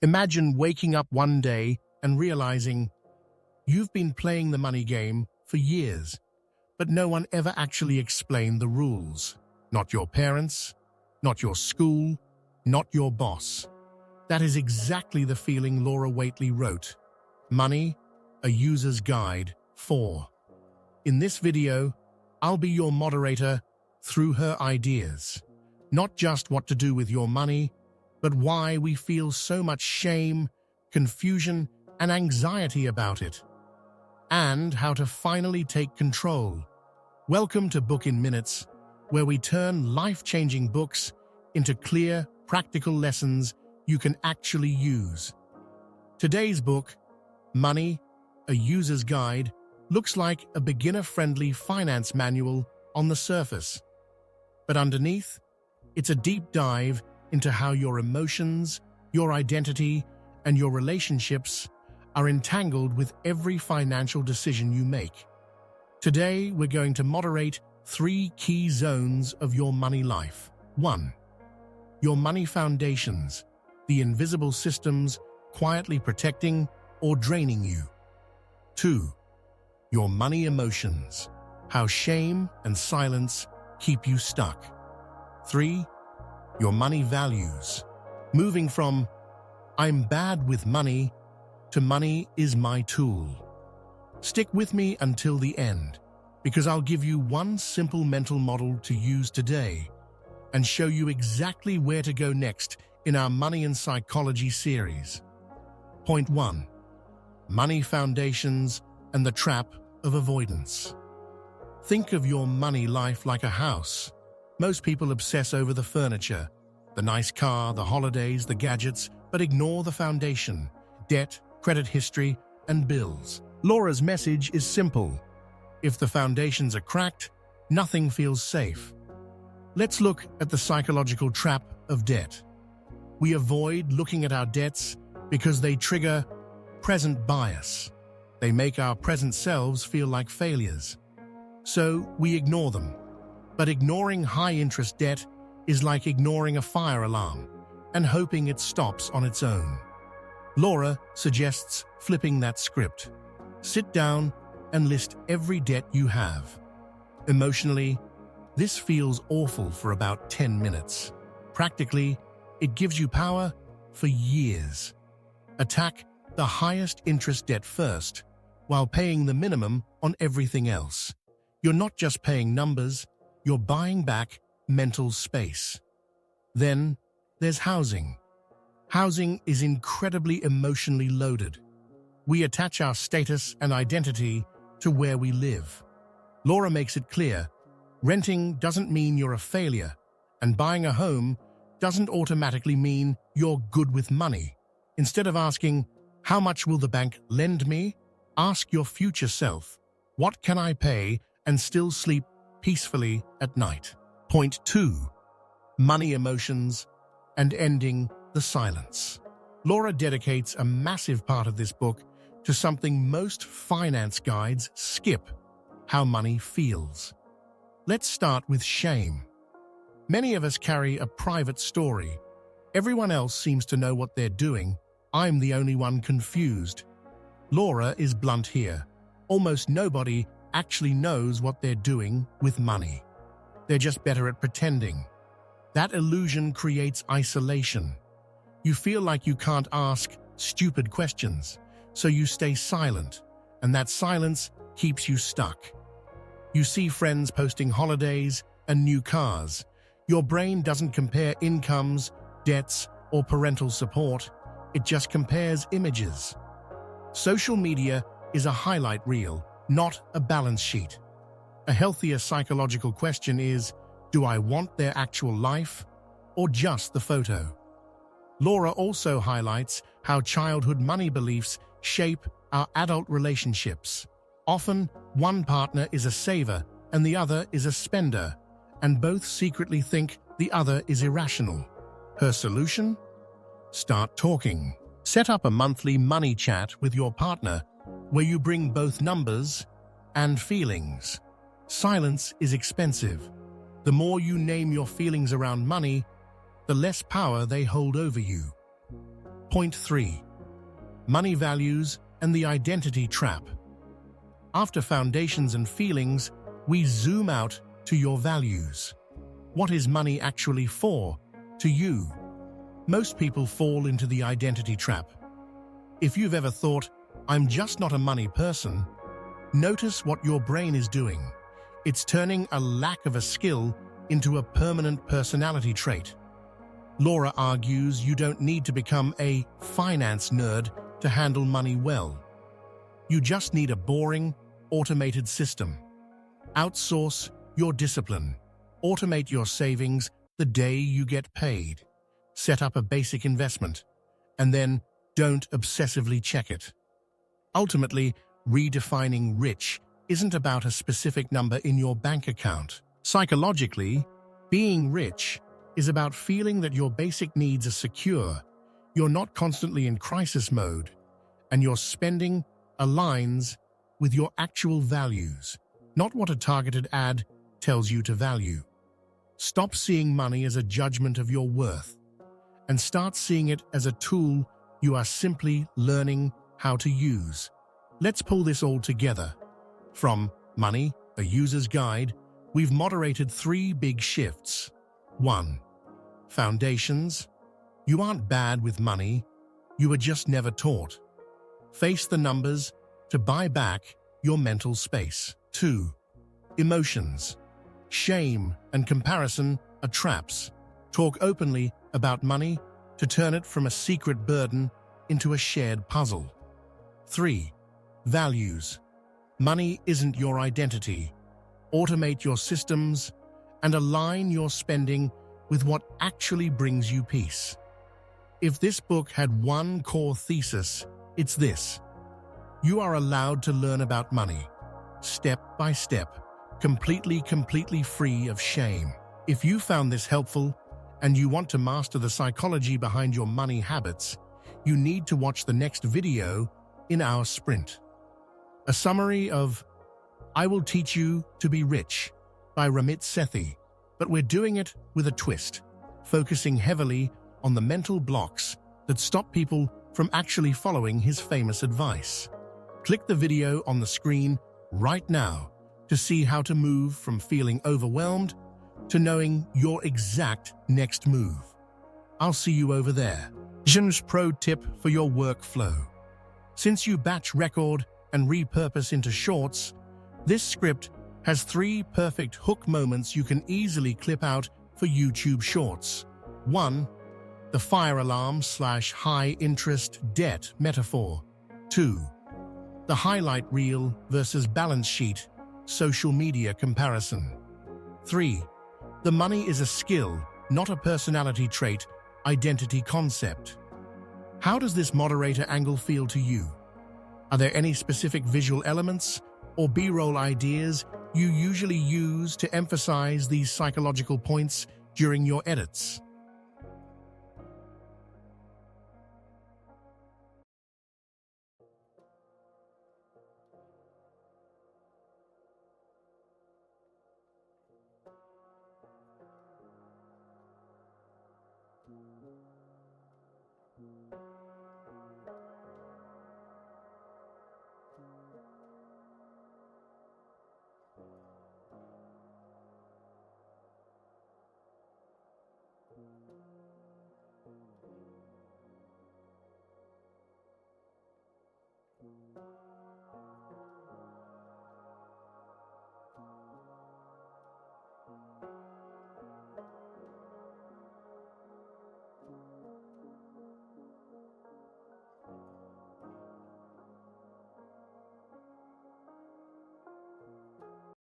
Imagine waking up one day and realizing you've been playing the money game for years, but no one ever actually explained the rules. Not your parents, not your school, not your boss. That is exactly the feeling Laura Waitley wrote. Money, a User's Guide 4. In this video, I'll be your moderator through her ideas. Not just what to do with your money, but why we feel so much shame, confusion, and anxiety about it. And how to finally take control. Welcome to Book in Minutes, where we turn life-changing books into clear, practical lessons you can actually use. Today's book, Money, a User's Guide, looks like a beginner-friendly finance manual on the surface. But underneath, it's a deep dive into how your emotions, your identity, and your relationships are entangled with every financial decision you make. Today, we're going to moderate 3 key zones of your money life. 1. Your money foundations, the invisible systems quietly protecting or draining you. 2. Your money emotions, how shame and silence keep you stuck. 3. Your money values, moving from "I'm bad with money" to "money is my tool." Stick with me until the end, because I'll give you one simple mental model to use today and show you exactly where to go next in our Money and Psychology series. Point 1. Money foundations and the trap of avoidance. Think of your money life like a house. Most people obsess over the furniture, the nice car, the holidays, the gadgets, but ignore the foundation: debt, credit history, and bills. Laura's message is simple. If the foundations are cracked, nothing feels safe. Let's look at the psychological trap of debt. We avoid looking at our debts because they trigger present bias. They make our present selves feel like failures. So we ignore them. But ignoring high-interest debt is like ignoring a fire alarm and hoping it stops on its own. Laura suggests flipping that script. Sit down and list every debt you have. Emotionally, this feels awful for about 10 minutes. Practically, it gives you power for years. Attack the highest interest debt first, while paying the minimum on everything else. You're not just paying numbers, you're buying back mental space. Then there's housing. Housing is incredibly emotionally loaded. We attach our status and identity to where we live. Laura makes it clear, renting doesn't mean you're a failure, and buying a home doesn't automatically mean you're good with money. Instead of asking, "How much will the bank lend me?" ask your future self, "What can I pay and still sleep peacefully at night?" Point 2. Money emotions and ending the silence. Laura dedicates a massive part of this book to something most finance guides skip: how money feels. Let's start with shame. Many of us carry a private story. Everyone else seems to know what they're doing. I'm the only one confused. Laura is blunt here. Almost nobody actually knows what they're doing with money. They're just better at pretending. That illusion creates isolation. You feel like you can't ask stupid questions, so you stay silent, and that silence keeps you stuck. You see friends posting holidays and new cars. Your brain doesn't compare incomes, debts, or parental support. It just compares images. Social media is a highlight reel, not a balance sheet. A healthier psychological question is, do I want their actual life or just the photo? Laura also highlights how childhood money beliefs shape our adult relationships. Often, one partner is a saver and the other is a spender, and both secretly think the other is irrational. Her solution? Start talking. Set up a monthly money chat with your partner where you bring both numbers and feelings. Silence is expensive. The more you name your feelings around money, the less power they hold over you. Point 3. Money values and the identity trap. After foundations and feelings, we zoom out to your values. What is money actually for, to you? Most people fall into the identity trap. If you've ever thought, "I'm just not a money person," notice what your brain is doing. It's turning a lack of a skill into a permanent personality trait. Laura argues you don't need to become a finance nerd to handle money well. You just need a boring, automated system. Outsource your discipline. Automate your savings the day you get paid. Set up a basic investment, and then don't obsessively check it. Ultimately, redefining rich isn't about a specific number in your bank account. Psychologically, being rich is about feeling that your basic needs are secure, you're not constantly in crisis mode, and your spending aligns with your actual values, not what a targeted ad tells you to value. Stop seeing money as a judgment of your worth, and start seeing it as a tool you are simply learning how to use. Let's pull this all together. From Money, a User's Guide, we've moderated 3 big shifts. 1. Foundations. You aren't bad with money, you were just never taught. Face the numbers to buy back your mental space. 2. Emotions. Shame and comparison are traps. Talk openly about money to turn it from a secret burden into a shared puzzle. 3. Values. Money isn't your identity. Automate your systems and align your spending with what actually brings you peace. If this book had one core thesis, it's this: you are allowed to learn about money, step by step, completely free of shame. If you found this helpful and you want to master the psychology behind your money habits, you need to watch the next video in our sprint. A summary of I Will Teach You to Be Rich by Ramit Sethi, but we're doing it with a twist, focusing heavily on the mental blocks that stop people from actually following his famous advice. Click the video on the screen right now to see how to move from feeling overwhelmed to knowing your exact next move. I'll see you over there. Vision's pro tip for your workflow. Since you batch record and repurpose into shorts, this script has 3 perfect hook moments you can easily clip out for YouTube Shorts. 1. The fire alarm/high interest debt metaphor. 2. The highlight reel versus balance sheet social media comparison. 3. The money is a skill, not a personality trait, identity concept. How does this moderator angle feel to you? Are there any specific visual elements or B-roll ideas you usually use to emphasize these psychological points during your edits?